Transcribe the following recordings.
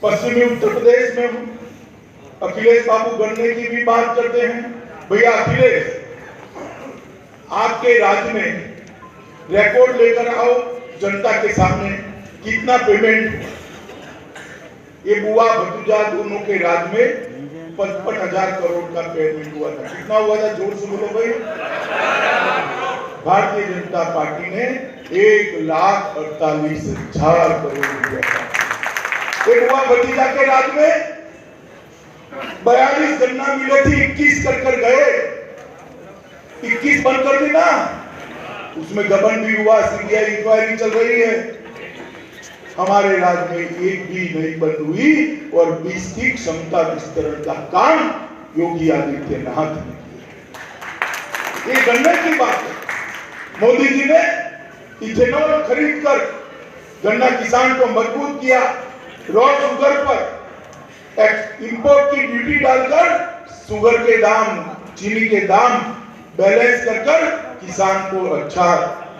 पश्चिमी उत्तर प्रदेश में अखिलेश बाबू गन्ने की भी बात करते हैं। भैया अखिलेश, आपके राज्य में रिकॉर्ड लेकर आओ जनता के सामने, कितना पेमेंट ये बुआ भतीजा दोनों के राज्य में 55,000 करोड़ का पेमेंट हुआ था। कितना हुआ था, जोर से बोलो भाई। भारतीय जनता पार्टी ने 1,48,000 करोड़ दिया था। एक बुआ भतीजा के राज्य में 42 गन्ना मिले थी, 21 कर गए, 21 बंद कर देना। उसमें गबन भी हुआ, सीबीआई इंक्वायरी चल रही है। हमारे राज्य में एक भी नहीं बंद हुई और 20 की क्षमता विस्तरण का काम योगी आदित्यनाथ ने किया। ये गन्ने की बात है। मोदी जी ने इथेनॉल खरीद कर गन्ना किसान को मजबूत किया। रॉ शुगर पर इंपोर्ट की ड्यूटी डालकर शुगर के दाम, चीनी के दाम बैलेंस कर किसान को अच्छा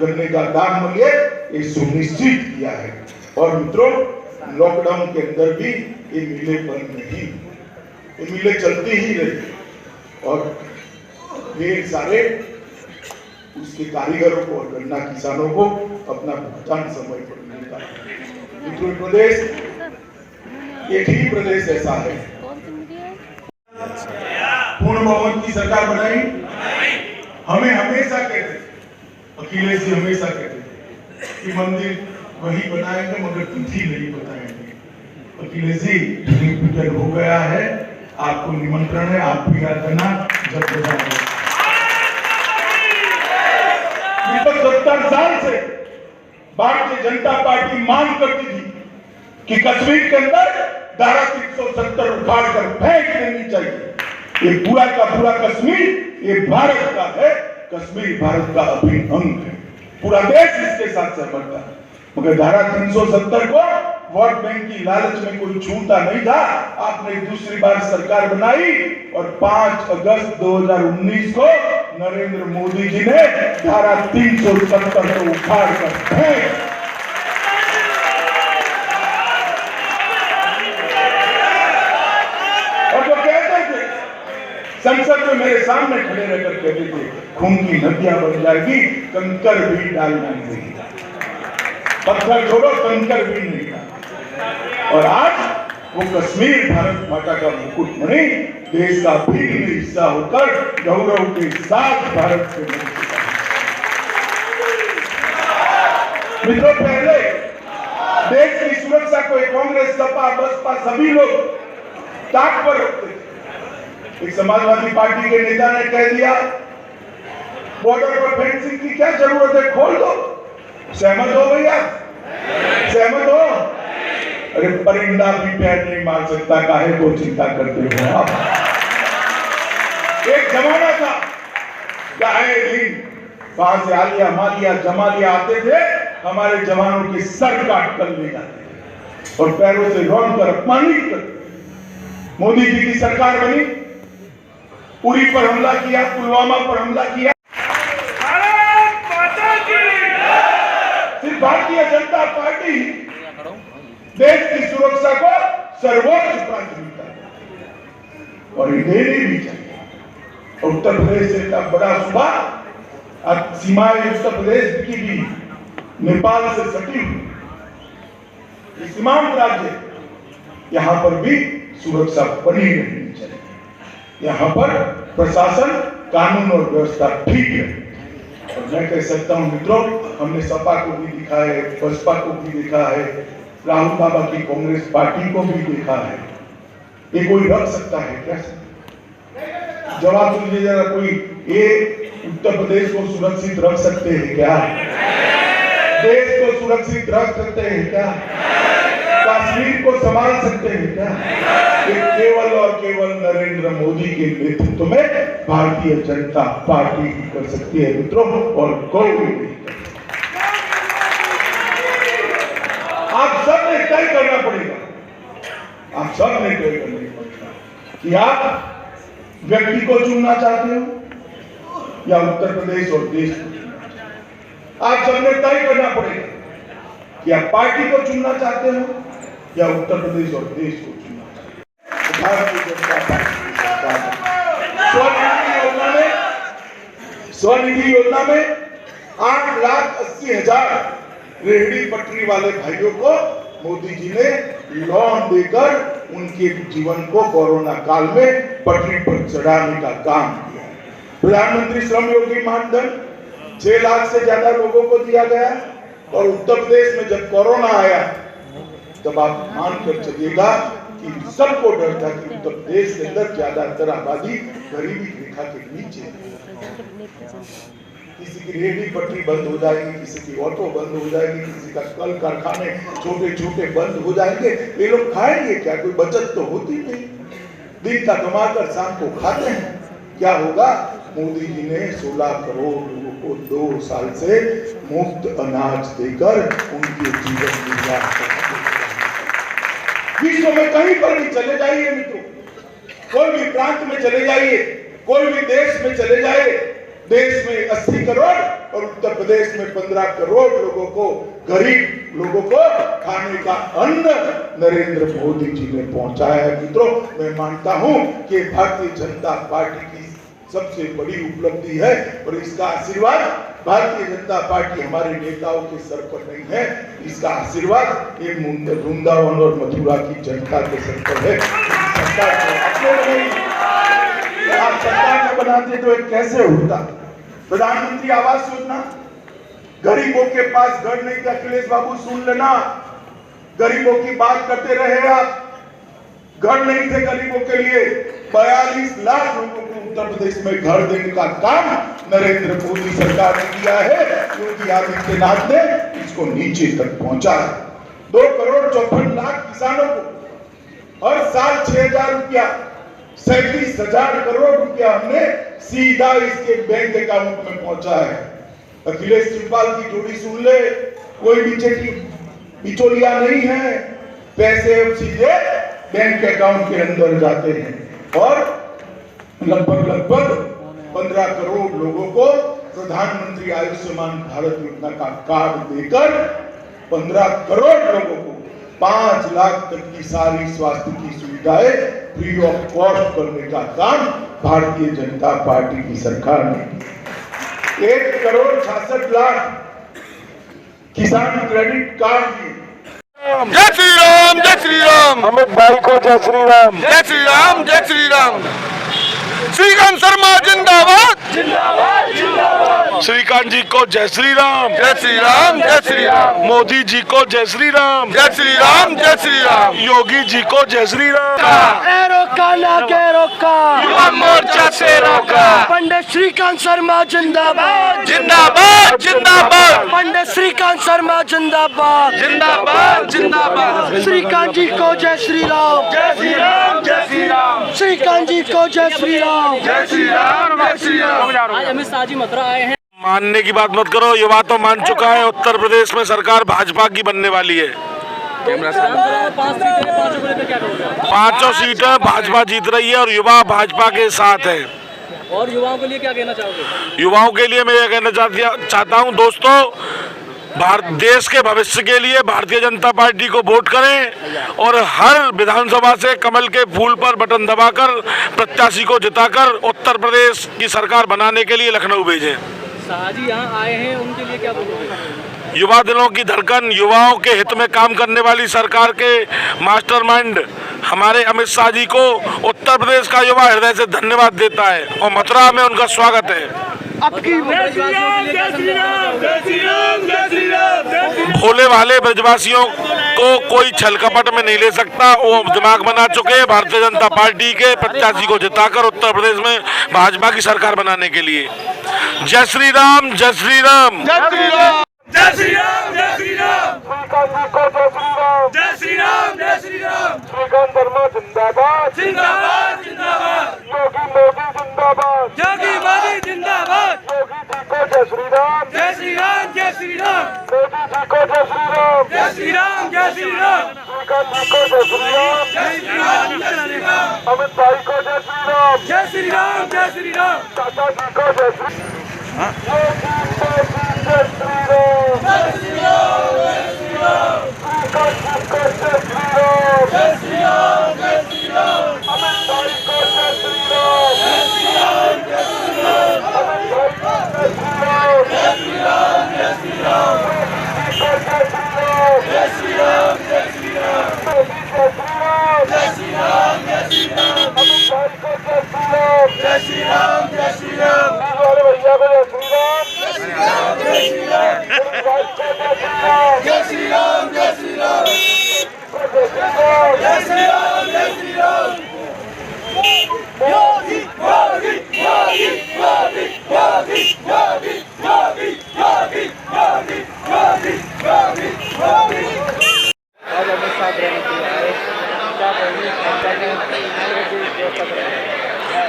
गन्ने का दाम मिले, ये सुनिश्चित किया है। और मित्रों, लॉकडाउन के अंदर भी ये मिलें बंद नहीं, ये मिलें चलती ही रही और ढेर सारे उसके कारीगरों को और गन्ना किसानों को अपना भुगतान समय पर मिलता है। उत्तर प्रदेश एक ही प्रदेश ऐसा है। पूर्ण बहुमत की सरकार बनाई। हमें हमेशा कहते, अखिलेश जी हमेशा कहते कि मंदिर वही बनाएंगे मगर तिथि नहीं बताएंगे। अखिलेश जी टिकट हो गया है, आपको निमंत्रण है, आप भी आ जाना जब बताएंगे। 70 साल से भारतीय जनता पार्टी मांग करती थी कि कश्मीर के अंदर धारा 370 उखाड़ कर फेंक देनी चाहिए। ये पूरा का पूरा कश्मीर ये भारत का है, कश्मीर भारत का अभिन्न अंग है, पूरा देश इसके साथ सहमत था। मगर धारा 370 को वोट बैंक की लालच में कोई छूता नहीं था। आपने दूसरी बार सरकार बनाई और 5 अगस्त 2019 को नरेंद्र मोदी जी ने धारा 370 को उखाड़ कर फेंक। और जो कहते थे संसद में मेरे सामने खड़े रहकर कहते थे खून की नदियां बन जाएगी, कंकर भी डालना नहीं, पत्थर छोड़ो कंकर भी नहीं था। और आज वो कश्मीर भारत माता का मुकुट मणि देश का भिन्न हिस्सा होकर गौरव के साथ भारत से मित्रों, पहले देश की सुरक्षा को कांग्रेस, सपा, बसपा सभी लोग ताक पर रखते थे। एक समाजवादी पार्टी के नेता ने कह दिया बॉर्डर पर फेंसिंग की क्या जरूरत है, खोल दो। सहमत हो भैया, सहमत हो? अरे परिंदा भी पैर नहीं मार सकता, काहे को चिंता करते हो आप? एक जमाना था चाहे दिन वहां से आलिया मालिया जमालिया आते थे, हमारे जवानों के सर काट कर ले जाते थे और पैरों से रौन कर अपमानित करते। मोदी जी की सरकार बनी, उरी पर हमला किया, पुलवामा पर हमला किया। सिर्फ भारतीय जनता पार्टी देश की सुरक्षा को सर्वोच्च प्राथमिकता और देनी भी चाहिए। उत्तर प्रदेश से एक बड़ा सूबा, सीमाएं उत्तर प्रदेश की भी नेपाल से सटी हुई सीमांत राज्य, यहाँ पर भी सुरक्षा बनी रहनी चाहिए। यहाँ पर प्रशासन, कानून और व्यवस्था ठीक है। और मैं कह सकता हूँ मित्रों, हमने सपा को भी दिखा है, बसपा को भी देखा है, राहुल बाबा की कांग्रेस पार्टी को भी देखा है। ये कोई रख सकता है क्या? जवाब दीजिए जरा, कोई ये उत्तर प्रदेश को सुरक्षित रख सकते हैं क्या? देश को सुरक्षित रख सकते हैं क्या? कश्मीर को संभाल सकते हैं क्या? ये केवल और केवल नरेंद्र मोदी के नेतृत्व में भारतीय जनता पार्टी ही कर सकती है मित्रों, और कोई नहीं। आप सब ने तय करना पड़ेगा, आप सब ने तय करना पड़ेगा कि आप व्यक्ति को चुनना चाहते हो या उत्तर प्रदेश और देश को चुनना चाहते हो। आप सबने तय करना पड़ेगा कि आप पार्टी को चुनना चाहते हो या उत्तर प्रदेश और देश को चुनना चाहिए। भारतीय जनता पार्टी की सरकार ने स्वनिधि योजना में 8,80,000 रेहड़ी पटरी वाले भाइयों को मोदी जी ने लोन देकर उनके जीवन को कोरोना काल में पटरी पर चढ़ाने का काम किया। प्रधानमंत्री श्रम योगी मानधन 6 लाख से ज्यादा लोगों को दिया गया और उत्तर प्रदेश में जब कोरोना आया तब आप मानकर चलिएगा कि सबको डर था कि उत्तर प्रदेश के अंदर ज्यादातर आबादी गरीबी रेखा के नीचे है। किसी की रेहड़ी पटरी बंद हो जाएगी, किसी की ऑटो बंद हो जाएगी, किसी का कल कारखाने छोटे छोटे बंद हो जाएंगे। ये लोग खाएंगे क्या? कोई बचत तो होती नहीं। दिन का कमाकर शाम को खाते हैं। क्या होगा? मोदी जी ने 16 करोड़ लोगों को 2 साल से मुफ्त अनाज देकर उनके जीवन निर्वाह कर विश्व में कहीं पर भी चले जाइए मित्रों, कोई भी प्रांत में चले जाइए, कोई भी देश में चले जाइए, देश में 80 करोड़ और उत्तर प्रदेश में 15 करोड़ लोगों को, गरीब लोगों को खाने का अन्न नरेंद्र मोदी जी ने पहुंचाया है। मित्रों, मैं मानता हूं कि भारतीय जनता पार्टी की सबसे बड़ी उपलब्धि है और इसका आशीर्वाद भारतीय जनता पार्टी हमारे नेताओं के सर पर नहीं है, इसका आशीर्वाद ये वृंदावन और मथुरा की जनता के सर पर है। सरकार न बनाते तो कैसे होता? प्रधानमंत्री आवास योजना, गरीबों के पास घर नहीं था। अखिलेश बाबू सुन लेना, गरीबों की बात करते रहे आप, घर नहीं थे गरीबों के लिए। 42 लाख लोगों को उत्तर प्रदेश में घर देने का काम नरेंद्र मोदी सरकार ने किया है। योगी आदित्यनाथ ने इसको नीचे तक पहुंचाया। 2 करोड़ 54 लाख किसानों को हर साल 6,000 रुपया, 37,000 करोड़ रुपया हमने सीधा इसके बैंक अकाउंट में पहुंचा है। अखिलेश सिब्बाल की जोड़ी सुन ले, कोई बिचौलिया नहीं है, पैसे सीधे बैंक अकाउंट के अंदर जाते हैं और लगभग 15 करोड़ लोगों को प्रधानमंत्री आयुष्मान भारत योजना का कार्ड देकर 15 करोड़ लोगों को 5 लाख तक की सारी स्वास्थ्य की सुविधाएं फ्री ऑफ कॉस्ट करने का काम भारतीय जनता पार्टी की सरकार ने किया। 1 करोड़ 66 लाख किसान क्रेडिट कार्ड दिए। जय श्री राम, जय श्री राम। अमित भाई को जय श्री राम। जय श्री राम, जय श्री राम। श्रीकांत शर्मा जिंदाबाद, जिंदाबाद जिंदाबाद। श्रीकांत जी को जय श्री राम। जय श्री राम, जय श्री राम। मोदी जी को जय श्री राम। जय श्री राम, जय श्री राम। योगी जी को जय श्री राम। रोका ना के रोका, युवा मोर्चा से रोका। पंडित श्रीकांत शर्मा जिंदाबाद, जिंदाबाद जिंदाबाद। पंडित श्रीकांत शर्मा जिंदाबाद, जिंदाबाद जिंदाबाद। श्रीकांत जी को जय श्री राम। जय श्री राम, जय श्री राम। श्रीकांत जी को जय श्री राम। जय श्री राम, जय श्री राम। आज अमित शाह जी मथुरा आए हैं। मानने की बात मत करो, ये बात तो मान चुका है। उत्तर प्रदेश में सरकार भाजपा की बनने वाली है। 5 सीटें भाजपा जीत रही है और युवा भाजपा के साथ है। और युवाओं के लिए क्या कहना चाहोगे? युवाओं के लिए मैं ये कहना चाहता हूँ दोस्तों, भारत देश के भविष्य के लिए भारतीय जनता पार्टी को वोट करें और हर विधानसभा से कमल के फूल पर बटन दबाकर प्रत्याशी को जिताकर उत्तर प्रदेश की सरकार बनाने के लिए लखनऊ भेजें। शाह जी यहाँ आए हैं, उनके लिए क्या बोलोगे? युवा दिलों की धड़कन, युवाओं के हित में काम करने वाली सरकार के मास्टरमाइंड हमारे अमित शाह जी को उत्तर प्रदेश का युवा हृदय से धन्यवाद देता है और मथुरा में उनका स्वागत है। भोले भाले ब्रजवासियों को कोई छल कपट में नहीं ले सकता। वो दिमाग बना चुके हैं भारतीय जनता पार्टी के प्रत्याशी को जिताकर उत्तर प्रदेश में भाजपा की सरकार बनाने के लिए। जय श्री राम, जय श्री राम। जय श्री राम, जय श्री राम, जय श्री राम। जय श्री राम, जय श्री राम। श्रीकांत शर्मा जिंदाबाद, जिंदाबाद जिंदाबाद। योगी मोदी जिंदाबाद, योगी मोदी जिंदाबाद। योगी जी को जय श्री राम। जय श्री राम, जय श्री राम। मोदी जी को जय श्री राम। जय श्री राम, जय श्री राम। श्रीकांत जी को जय श्री राम। जय श्री राम, जय श्री राम। अमित भाई को जय श्री राम। जय श्री राम, जय श्री राम। चाचा जी को जय श्री राम। जय श्री राम, जय श्री राम। श्रीकांत जी को जय श्री राम।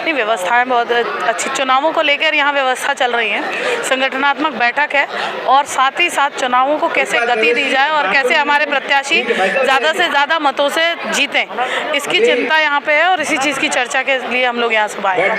नहीं, व्यवस्थाएं बहुत अच्छी, चुनावों को लेकर यहाँ व्यवस्था चल रही है, संगठनात्मक बैठक है और साथ ही साथ चुनावों को कैसे गति दी जाए और कैसे हमारे प्रत्याशी ज़्यादा से ज़्यादा मतों से जीतें, इसकी चिंता यहाँ पे है और इसी चीज़ की चर्चा के लिए हम लोग यहाँ सब आए हैं।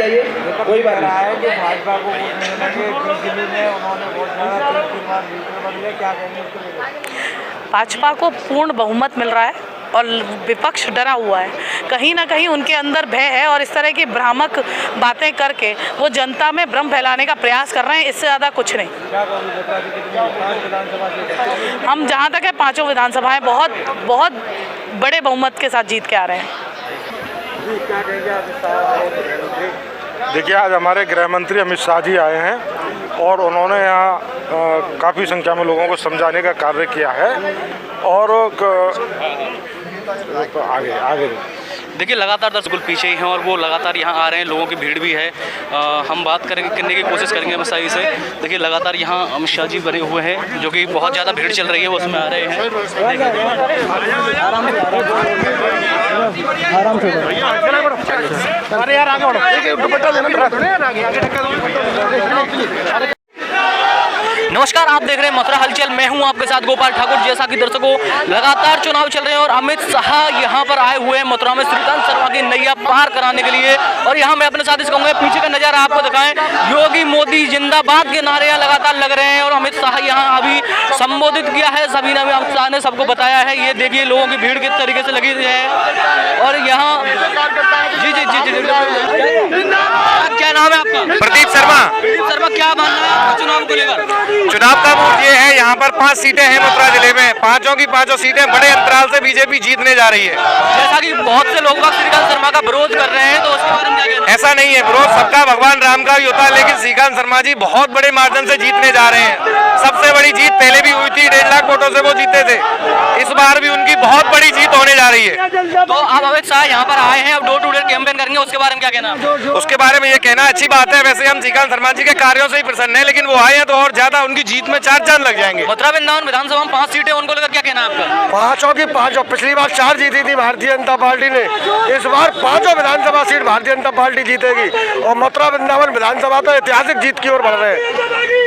भाजपा को पूर्ण बहुमत मिल रहा है और विपक्ष डरा हुआ है, कहीं ना कहीं उनके अंदर भय है और इस तरह की भ्रामक बातें करके वो जनता में भ्रम फैलाने का प्रयास कर रहे हैं, इससे ज़्यादा कुछ नहीं। हम जहाँ तक है पांचों विधानसभाएं बहुत बड़े बहुमत के साथ जीत के आ रहे हैं। देखिए, आज हमारे गृह मंत्री अमित शाह जी आए हैं और उन्होंने यहाँ काफ़ी संख्या में लोगों को समझाने का कार्य किया है और आगे देखिए, लगातार दर्शक पीछे ही हैं और वो लगातार यहाँ आ रहे हैं, लोगों की भीड़ भी है। हम बात करने की कोशिश करेंगे अमित शाह से। देखिए, लगातार यहाँ अमित शाह जी बने हुए हैं, जो कि बहुत ज़्यादा भीड़ चल रही है, उसमें आ रहे हैं। नमस्कार, आप देख रहे हैं मथुरा हलचल। मैं हूं आपके साथ गोपाल ठाकुर। जैसा कि दर्शकों, लगातार चुनाव चल रहे हैं और अमित शाह यहां पर आए हुए हैं मथुरा में श्रीकांत शर्मा की नैया पार कराने के लिए। और यहां मैं अपने साथी से कहूँगा पीछे का नज़ारा आपको दिखाएं, योगी मोदी जिंदाबाद के नारे लगातार लग रहे हैं और अमित शाह यहां अभी संबोधित किया है। सभी ने अमित शाह ने सबको बताया है। ये देखिए लोगों की भीड़ किस तरीके से लगी है और यहाँ जी जी जी जी क्या नाम है आपका? प्रदीप शर्मा। प्रदीप शर्मा, क्या मानना है आपका चुनाव को लेकर? चुनाव का मूड ये है, यहाँ पर 5 सीटें हैं मथुरा जिले में, पांचों की पांचों सीटें बड़े अंतराल से बीजेपी जीतने जा रही है। जैसा कि बहुत से लोग श्रीकांत शर्मा का विरोध कर रहे हैं, तो उसके बारे में क्या कहना है? ऐसा नहीं है, विरोध सबका भगवान राम का भी होता है, लेकिन श्रीकांत शर्मा जी बहुत बड़े मार्जिन से जीतने जा रहे हैं। सबसे बड़ी जीत पहले भी हुई थी, 1.5 लाख वोटों से वो जीते थे, इस बार भी उनकी बहुत बड़ी जीत होने जा रही है। तो अब अमित शाह यहाँ पर आए हैं, अब डोर टू डोर कैंपेन करेंगे, उसके बारे में क्या कहना है? उसके बारे में ये कहना अच्छी बात है। वैसे हम श्रीकांत शर्मा जी के कार्यों से ही प्रसन्न है, लेकिन वो आए हैं तो और ज्यादा उनकी जीत में 4 चांद लग जाएंगे। मथुरा वृंदावन विधानसभा में 5 सीटें, उनको लेकर क्या कहना है आपका? पांचों की पांचों, पिछली बार 4 जीती थी भारतीय जनता पार्टी ने, इस बार 5 विधानसभा सीट भारतीय जनता पार्टी जीतेगी और मथुरा वृंदावन विधानसभा तो ऐतिहासिक जीत की ओर बढ़ रहे हैं।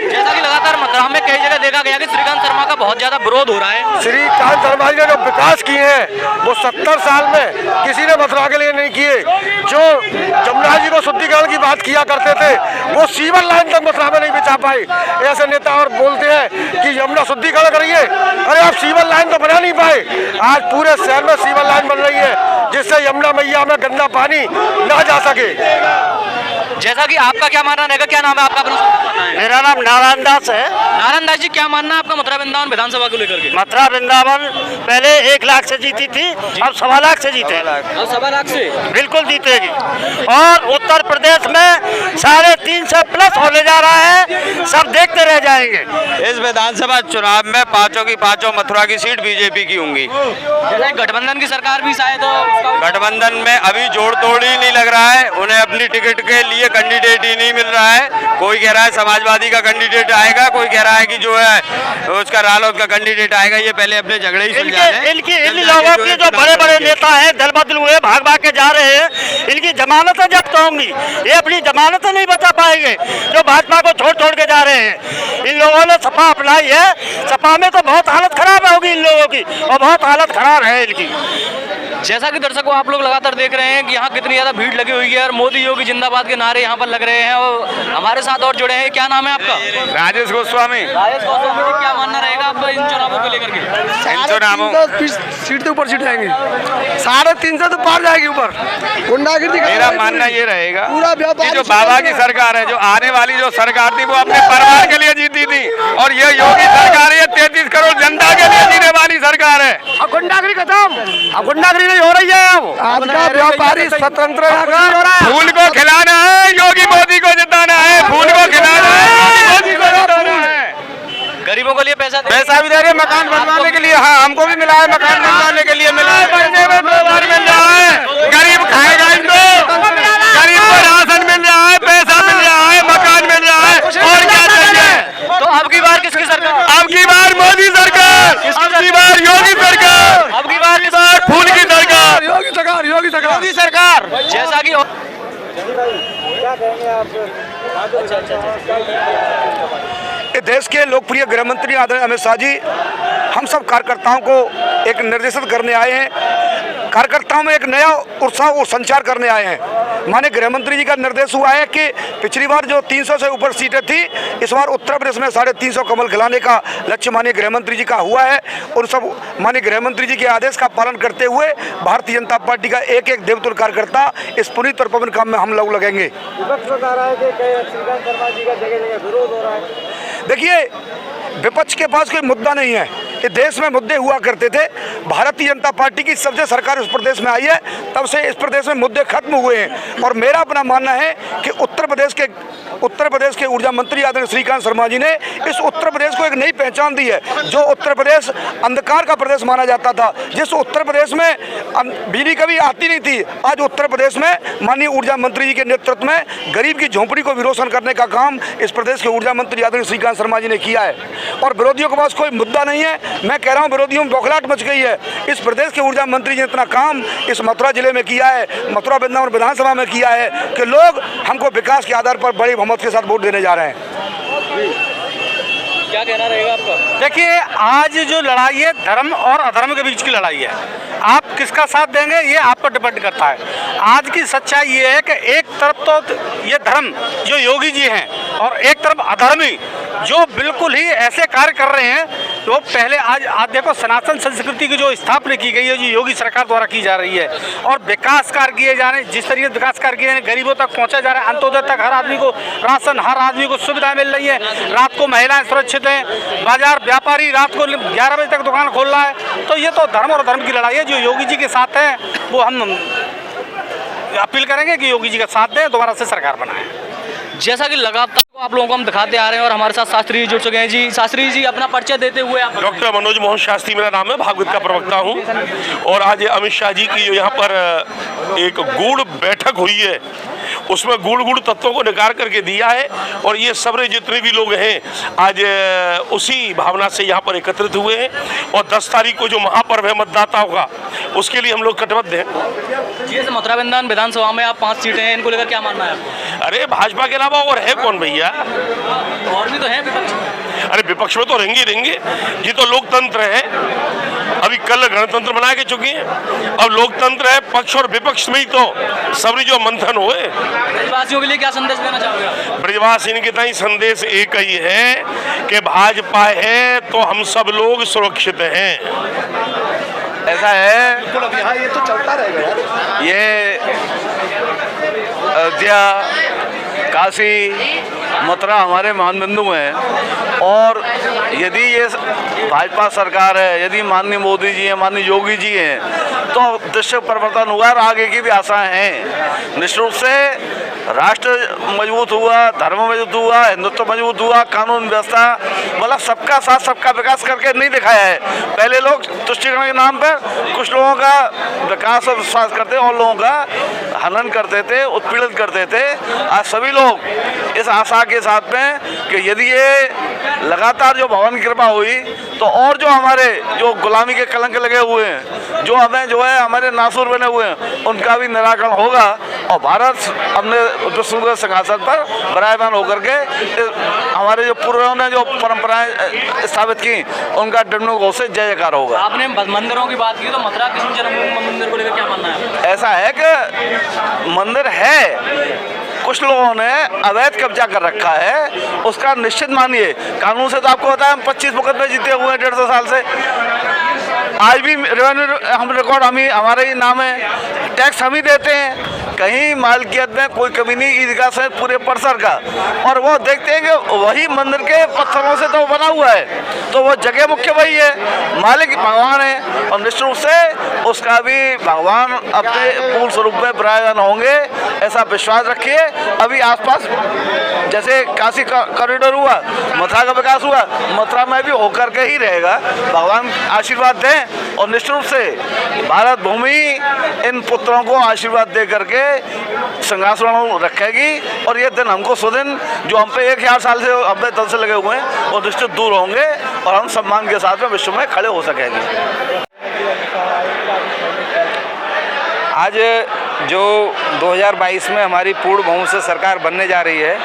जैसा कि लगातार मथुरा में कई जगह देखा गया कि श्रीकांत शर्मा का बहुत ज्यादा विरोध हो रहा है। श्रीकांत शर्मा जी ने जो विकास किए हैं वो 70 साल में किसी ने मथुरा के लिए नहीं किए। जो जमुना जी को शुद्धिकरण की बात किया करते थे, वो सीवर लाइन तक मथुरा में नहीं बिछा पाए। ऐसे नेता और बोलते हैं कि यमुना शुद्धिकरण करिए, अरे आप सीवर लाइन तो बना नहीं पाए। आज पूरे शहर में सीवर लाइन बन रही है, जिससे यमुना मैया में गंदा पानी ना जा सके। जैसा कि आपका क्या मानना है? क्या नाम है आपका? मेरा नाम नारायण दास है। नारायण दास जी, क्या मानना है आपका मथुरा वृंदावन विधानसभा को लेकर के? मथुरा वृंदावन पहले 1 लाख से जीती थी, अब 1.25 लाख से जीते। अब 1.25 लाख से बिल्कुल जीतेगी। और उत्तर प्रदेश में 350 प्लस होने जा रहा है, सब देखते रह जाएंगे। इस विधानसभा चुनाव में पांचों की पांचों मथुरा की सीट बीजेपी की होंगी। जैसे गठबंधन की सरकार भी शायद गठबंधन में अभी जोड़ तोड़ ही नहीं लग रहा है, उन्हें अपनी टिकट के लिए कैंडिडेट ही नहीं मिल रहा है। कोई कह रहा है समाजवादी का कैंडिडेट आएगा, कोई कह रहा है कि जो है उसका रालोद का कैंडिडेट आएगा। ये पहले अपने झगड़े ही सुलझा लें। इन लोगों की जो बड़े बड़े नेता हैं, दल बदल हुए, भाग भाग के जा रहे हैं, इनकी जमानतें जब्त होंगी। ये अपनी जमानतें नहीं बचा पाएंगे जो भाजपा को छोड़ के जा रहे हैं। इन लोगों ने सपा अपनाई है, सपा में तो बहुत हालत खराब होगी इन लोगों की, और बहुत हालत खराब है इनकी। जैसा कि दर्शकों आप लोग लगातार देख रहे हैं कि यहाँ कितनी ज़्यादा भीड़ लगी हुई है और मोदी योगी जिंदाबाद के नारे यहाँ पर लग रहे हैं और हमारे साथ और जुड़े हैं। क्या नाम है आपका? राजेश गोस्वामी। राजेश गोस्वामी जी, क्या मानना रहेगा आपका इन चुनावों को लेकर के? इन चुनावों सीट तो ऊपर सीट जाएंगी, 350 तो पार जाएगी ऊपर। गुंडागिरी मेरा मानना ये रहेगा पूरा व्यापार कि जो बाबा की सरकार है, जो आने वाली जो सरकार थी वो अपने परिवार के लिए जीती थी, और ये योगी सरकार है 33 करोड़ जनता के लिए जीने वाली सरकार है। अब गुंडागिरी खत्म, अब गुंडागिरी नहीं हो रही है। अब आज का व्यापारी स्वतंत्र हो रहा है। फूल को खिलाना है, योगी मोदी को जिताना है। फूल को खिलाना है, योगी मोदी को जिताना है। गरीबों के लिए पैसा भी दे रहे, मकान बनवाने के लिए। हाँ, हमको भी मिला है, मकान बनवाने के लिए मिला है। महीने में 2 बार मिल रहा है। गरीब खाएगा इनको, गरीब को राशन मिल रहा है, पैसा मिल रहा है, मकान मिल रहा है, और क्या चाहिए? तो अब की बार किसकी सरकार? अब की बार मोदी सरकार, अब की बार योगी सरकार, अब की बार फूल की सरकार, योगी सरकार, योगी सरकार, योगी सरकार। जैसा कि देश के लोकप्रिय गृह मंत्री आदरणीय अमित शाह जी हम सब कार्यकर्ताओं को एक निर्देशित करने आए हैं। कार्यकर्ताओं में एक नया उत्साह और संचार करने आए हैं। माननीय गृह मंत्री जी का निर्देश हुआ है कि पिछली बार जो 300 से ऊपर सीटें थी, इस बार उत्तर प्रदेश में 350 कमल खिलाने का लक्ष्य माननीय गृह मंत्री जी का हुआ है। और सब माननीय गृह मंत्री जी के आदेश का पालन करते हुए भारतीय जनता पार्टी का एक एक देवतुल कार्यकर्ता इस पुनीत और पवन काम में हम लोग लगेंगे। देखिए, विपक्ष के पास कोई मुद्दा नहीं है। ये देश में मुद्दे हुआ करते थे। भारतीय जनता पार्टी की सबसे सरकार इस प्रदेश में आई है, तब से इस प्रदेश में मुद्दे खत्म हुए हैं। और मेरा अपना मानना है कि उत्तर प्रदेश के ऊर्जा मंत्री आदरणीय श्रीकांत शर्मा जी ने इस उत्तर प्रदेश को एक नई पहचान दी है। जो उत्तर प्रदेश अंधकार का प्रदेश माना जाता था, जिस उत्तर प्रदेश में बिजली कभी आती नहीं थी, आज उत्तर प्रदेश में माननीय ऊर्जा मंत्री जी के नेतृत्व में गरीब की झोंपड़ी को भी रोशन करने का काम इस प्रदेश के ऊर्जा मंत्री आदरणीय श्रीकांत शर्मा जी ने किया है। और विरोधियों के पास कोई मुद्दा नहीं है। मैं कह रहा हूँ, विरोधियों में बौखलाहट मच गई है। इस प्रदेश के ऊर्जा मंत्री जी ने इतना काम इस मथुरा जिले में किया है, मथुरा वृंदावन विधानसभा में किया है कि लोग हमको विकास के आधार पर बड़ी बहुमत के साथ वोट देने जा रहे हैं। क्या कहना रहेगा आपका? देखिए, आज जो लड़ाई है धर्म और अधर्म के बीच की लड़ाई है। आप किसका साथ देंगे ये आप पर डिपेंड करता है। आज की सच्चाई ये है कि एक तरफ तो ये धर्म जो योगी जी हैं और एक तरफ अधर्मी जो बिल्कुल ही ऐसे कार्य कर रहे हैं। तो पहले आज देखो, सनातन संस्कृति की जो स्थापना की गई है, जो योगी सरकार द्वारा की जा रही है, और विकास कार्य किए जा रहे हैं। जिस तरीके से विकास कार्य किए गरीबों तक पहुँचा जा रहा है, अंत्योदय तक हर आदमी को राशन, हर आदमी को सुविधाएं मिल रही है। रात को महिलाएं सुरक्षित हैं, बाजार व्यापारी रात को 11 बजे तक दुकान खोल रहा है। तो ये तो धर्म और धर्म की लड़ाई है। जो योगी जी के साथ है वो हम अपील करेंगे कि योगी जी का साथ दें, दोबारा से सरकार बनाएं। जैसा कि लगातार आप लोगों को हम दिखाते आ रहे हैं और हमारे साथ शास्त्री जी जुड़ चुके हैं। जी शास्त्री जी, अपना परिचय देते हुए आप। डॉक्टर मनोज मोहन शास्त्री मेरा नाम है, भागवत का प्रवक्ता हूँ। और आज अमित शाह जी की जो यहाँ पर एक गूढ़ बैठक हुई है, उसमें गूढ़ तत्वों को निकाल करके दिया है। और ये सब जितने भी लोग हैं आज उसी भावना से यहाँ पर एकत्रित हुए हैं। और 10 तारीख को जो महापर्व है मतदाताओं का, उसके लिए हम लोग कटिबद्ध हैं। जैसे मथुरा वृंदावन विधानसभा में आप 5 सीटें हैं, इनको लेकर क्या मानना है आपको? अरे भाजपा के अलावा और है कौन भैया? और भी तो है विपक्ष में। अरे विपक्ष में तो रहेंगे। ये तो लोकतंत्र है। अभी कल गणतंत्र बना के चुके हैं, अब लोकतंत्र है। पक्ष और विपक्ष में ही तो सबरी जो मंथन हुए। ब्रजवासियों के लिए क्या संदेश देना चाहोगे? ब्रजवासियों के ताई संदेश एक ही है कि भाजपा है तो हम सब लोग सुरक्षित हैं। ऐसा है, ये तो चलता रहेगा। ये अयोध्या, काशी, मथुरा हमारे मानबिंदु हैं। और यदि ये भाजपा सरकार है, यदि माननीय मोदी जी हैं, माननीय योगी जी हैं, तो दृश्य परिवर्तन हुआ और आगे की भी आशाएं हैं। निश्चित रूप से राष्ट्र मजबूत हुआ, धर्म मजबूत हुआ, हिंदुत्व मजबूत हुआ, कानून व्यवस्था, मतलब सबका साथ सबका विकास करके नहीं दिखाया है। पहले लोग तुष्टिकरण के नाम पर कुछ लोगों का विकास और विश्वास करते और लोगों का हनन करते थे, उत्पीड़ित करते थे। आज सभी लोग इस आशा के साथ में कि यदि ये लगातार जो भगवान की कृपा हुई तो और जो हमारे जो गुलामी के कलंक लगे हुए हैं, जो हमें जो है हमारे नासूर बने हुए हैं, उनका भी निराकरण होगा। और भारत अपने विश्व के सिंहासन पर विराजमान होकर के हमारे जो पूर्वजों ने जो परंपराएं स्थापित की, उनका डंडों घोष से जय जयकार होगा। आपने मंदिरों की बात की, तो मथुरा कृष्ण जन्मभूमि मंदिर को लेकर क्या मानना है? ऐसा है कि मंदिर है, कुछ लोगों ने अवैध कब्जा कर रखा है, उसका निश्चित मानिए। कानून से तो आपको पता है हम 25 मुकदमे जीते हुए हैं 150 साल से। आज भी रेवेन्यू हम रिकॉर्ड हमारे ही नाम है, टैक्स हम ही देते हैं, कहीं मालकियत में कोई कमी नहीं, ईदगाह से पूरे परिसर का। और वो देखते हैं कि वही मंदिर के पत्थरों से तो बना हुआ है, तो वो जगह मुख्य वही है, मालिक भगवान है, और निश्चित रूप से उसका भी भगवान अपने पूर्ण स्वरूप में विराजमान होंगे, ऐसा विश्वास रखिए। अभी आसपास जैसे काशी का कॉरिडोर हुआ, मथुरा का विकास हुआ, मथुरा में भी होकर के ही रहेगा। भगवान आशीर्वाद दें, और निश्चित रूप से भारत भूमि इन पुत्रों को आशीर्वाद दे करके सिंहासन रखेगी, और ये दिन हमको सुदिन जो हम पे 1000 साल से अब्बे दल से लगे हुए हैं वो निश्चित दूर होंगे, और हम सम्मान के साथ में विश्व में खड़े हो सकेंगे। आज जो 2022 में हमारी पूर्ण बहुमत से सरकार बनने जा रही है,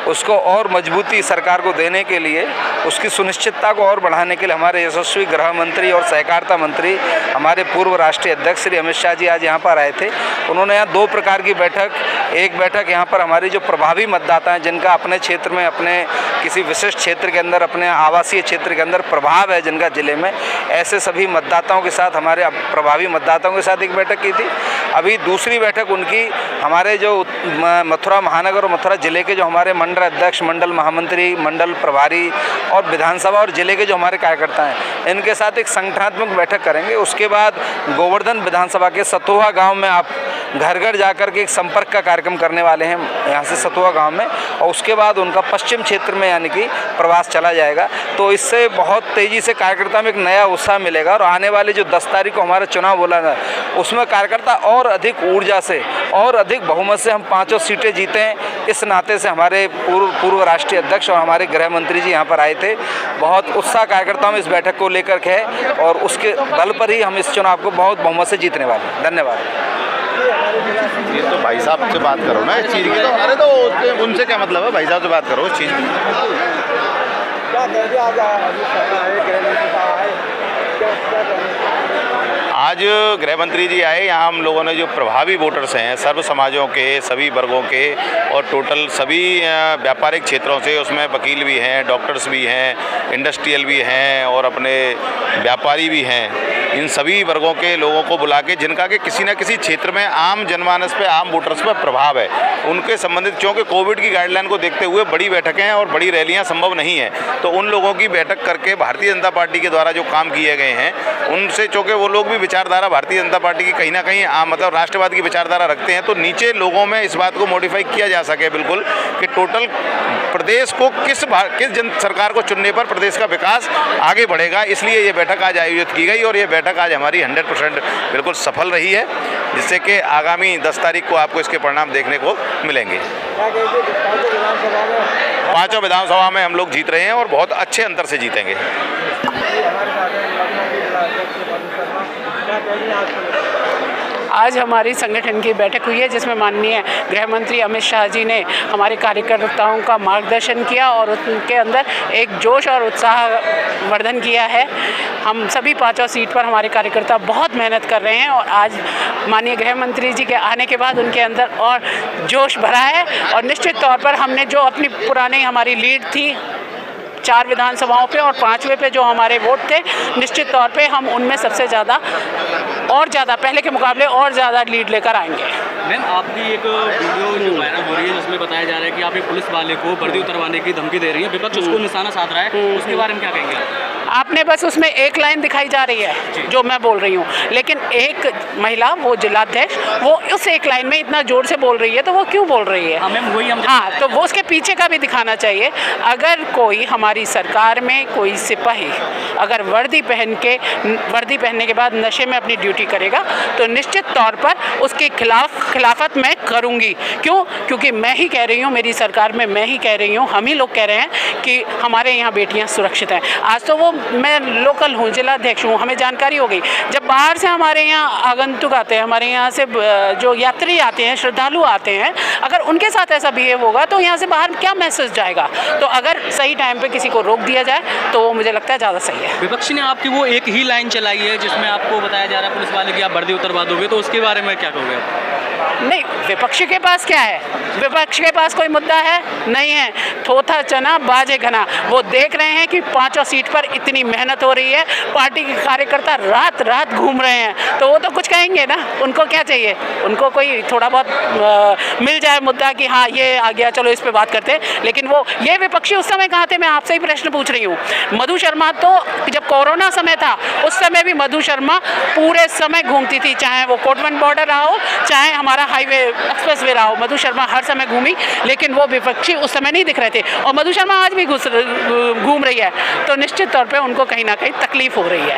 उसको और मजबूती सरकार को देने के लिए, उसकी सुनिश्चितता को और बढ़ाने के लिए हमारे यशस्वी गृह मंत्री और सहकारिता मंत्री, हमारे पूर्व राष्ट्रीय अध्यक्ष श्री अमित शाह जी आज यहाँ पर आए थे। उन्होंने यहाँ 2 प्रकार की बैठक, एक बैठक यहाँ पर हमारी जो प्रभावी मतदाता हैं, जिनका अपने क्षेत्र में, अपने किसी विशिष्ट क्षेत्र के अंदर, अपने आवासीय क्षेत्र के अंदर प्रभाव है जिनका ज़िले में, ऐसे सभी मतदाताओं के साथ, हमारे प्रभावी मतदाताओं के साथ एक बैठक की थी। अभी दूसरी बैठक उनकी हमारे जो मथुरा महानगर और मथुरा ज़िले के जो हमारे मंडल अध्यक्ष, मंडल महामंत्री, मंडल प्रभारी और विधानसभा और जिले के जो हमारे कार्यकर्ता हैं, इनके साथ एक संगठनात्मक बैठक करेंगे। उसके बाद गोवर्धन विधानसभा के सतोहा गांव में आप घर घर जाकर के एक संपर्क का कार्यक्रम करने वाले हैं यहाँ से सतोहा गांव में, और उसके बाद उनका पश्चिम क्षेत्र में यानी कि प्रवास चला जाएगा। तो इससे बहुत तेज़ी से कार्यकर्ता में एक नया उत्साह मिलेगा, और आने वाले जो 10 तारीख को हमारा चुनाव बोला है उसमें कार्यकर्ता और अधिक ऊर्जा से और अधिक बहुमत से हम 5 सीटें जीतें। इस नाते से हमारे पूर्व राष्ट्रीय अध्यक्ष और हमारे गृह मंत्री जी यहाँ पर आए थे। बहुत उत्साह कार्यकर्ताओं में इस बैठक को लेकर के है, और उसके बल पर ही हम इस चुनाव को बहुत बहुमत से जीतने वाले हैं। धन्यवाद। ये तो भाई साहब से बात करो ना इस चीज़ की, तो अरे तो उनसे क्या मतलब है, भाई साहब से बात करो इस चीज़ की। आज गृह मंत्री जी आए यहाँ, हम लोगों ने जो प्रभावी वोटर्स हैं सर्व समाजों के, सभी वर्गों के, और टोटल सभी व्यापारिक क्षेत्रों से, उसमें वकील भी हैं, डॉक्टर्स भी हैं, इंडस्ट्रियल भी हैं और अपने व्यापारी भी हैं, इन सभी वर्गों के लोगों को बुला के जिनका कि किसी न किसी क्षेत्र में आम जनमानस पे, आम वोटर्स पे प्रभाव है, उनके संबंधित, क्योंकि कोविड की गाइडलाइन को देखते हुए बड़ी बैठकें और बड़ी रैलियां संभव नहीं है, तो उन लोगों की बैठक करके भारतीय जनता पार्टी के द्वारा जो काम किए गए हैं उनसे, चूँकि वो लोग भी विचारधारा भारतीय जनता पार्टी की कहीं ना कहीं मतलब राष्ट्रवाद की विचारधारा रखते हैं, तो नीचे लोगों में इस बात को मॉडिफाई किया जा सके बिल्कुल कि टोटल प्रदेश को किस जन सरकार को चुनने पर प्रदेश का विकास आगे बढ़ेगा। इसलिए ये बैठक आज आयोजित की गई, और ये बैठक आज हमारी 100% बिल्कुल सफल रही है, जिससे कि आगामी 10 तारीख को आपको इसके परिणाम देखने को मिलेंगे। 5 विधानसभा में हम लोग जीत रहे हैं और बहुत अच्छे अंतर से जीतेंगे। आज हमारी संगठन की बैठक हुई है, जिसमें माननीय गृह मंत्री अमित शाह जी ने हमारे कार्यकर्ताओं का मार्गदर्शन किया और उनके अंदर एक जोश और उत्साह वर्धन किया है। हम सभी 5 सीट पर हमारे कार्यकर्ता बहुत मेहनत कर रहे हैं, और आज माननीय गृह मंत्री जी के आने के बाद उनके अंदर और जोश भरा है, और निश्चित तौर पर हमने जो अपनी पुरानी हमारी लीड थी 4 विधानसभाओं पे और 5वें पे जो हमारे वोट थे, निश्चित तौर पे हम उनमें सबसे ज़्यादा और ज़्यादा पहले के मुकाबले और ज़्यादा लीड लेकर आएंगे। मैम, आपकी एक वीडियो जो वायरल हो रही है जिसमें बताया जा रहा है कि आप एक पुलिस वाले को वर्दी उतरवाने की धमकी दे रही है, विपक्ष उसको निशाना साध रहा है, उसके बारे में क्या कहेंगे आप? आपने बस उसमें एक लाइन दिखाई जा रही है जो मैं बोल रही हूँ, लेकिन एक महिला, वो जिलाध्यक्ष, वो उस एक लाइन में इतना जोर से बोल रही है, तो वो क्यों बोल रही है? हाँ, तो वो उसके पीछे का भी दिखाना चाहिए। अगर कोई हमारी सरकार में कोई सिपाही अगर वर्दी पहनने के बाद नशे में अपनी ड्यूटी करेगा, तो निश्चित तौर पर उसके खिलाफत मैं करूँगी। क्यों? क्योंकि मैं ही कह रही हूँ, मेरी सरकार में मैं ही कह रही हूँ, हम ही लोग कह रहे हैं कि हमारे यहाँ बेटियाँ सुरक्षित हैं। आज तो वो मैं लोकल हूँ, जिला अध्यक्ष हूँ, हमें जानकारी हो गई। जब बाहर से हमारे यहाँ आगंतुक आते हैं, हमारे यहाँ से जो यात्री आते हैं, श्रद्धालु आते हैं, अगर उनके साथ ऐसा बिहेव होगा तो यहाँ से बाहर क्या मैसेज जाएगा? तो अगर सही टाइम पे किसी को रोक दिया जाए तो वो मुझे लगता है ज़्यादा सही है। विपक्षी ने आपकी वो एक ही लाइन चलाई है जिसमें आपको बताया जा रहा है पुलिस वाले की आप वर्दी उतरवा दोगे, तो उसके बारे में क्या कहोगे? नहीं, विपक्ष के पास क्या है? विपक्ष के पास कोई मुद्दा है? नहीं है। थोथा चना बाजे घना। वो देख रहे हैं कि 5 सीट पर इतनी मेहनत हो रही है, पार्टी के कार्यकर्ता रात रात घूम रहे हैं, तो वो तो कुछ कहेंगे ना। उनको क्या चाहिए? उनको कोई थोड़ा बहुत मिल जाए मुद्दा कि हाँ ये आ गया, चलो इस पे बात करते हैं। लेकिन वो ये विपक्षी उस समय कहाँ थे? मैं आपसे ही प्रश्न पूछ रही हूँ। मधु शर्मा तो जब कोरोना समय था उस समय भी मधु शर्मा पूरे समय घूमती थी, चाहे वो कोटवन बॉर्डर रहा हो, चाहे हमारा हाईवे एक्सप्रेस वे रहा हो, मधु शर्मा हर समय घूमी। लेकिन वो विपक्षी उस समय नहीं दिख रहे थे, और मधु शर्मा आज भी घूम रही है, तो निश्चित तौर पे उनको कहीं ना कहीं तकलीफ हो रही है।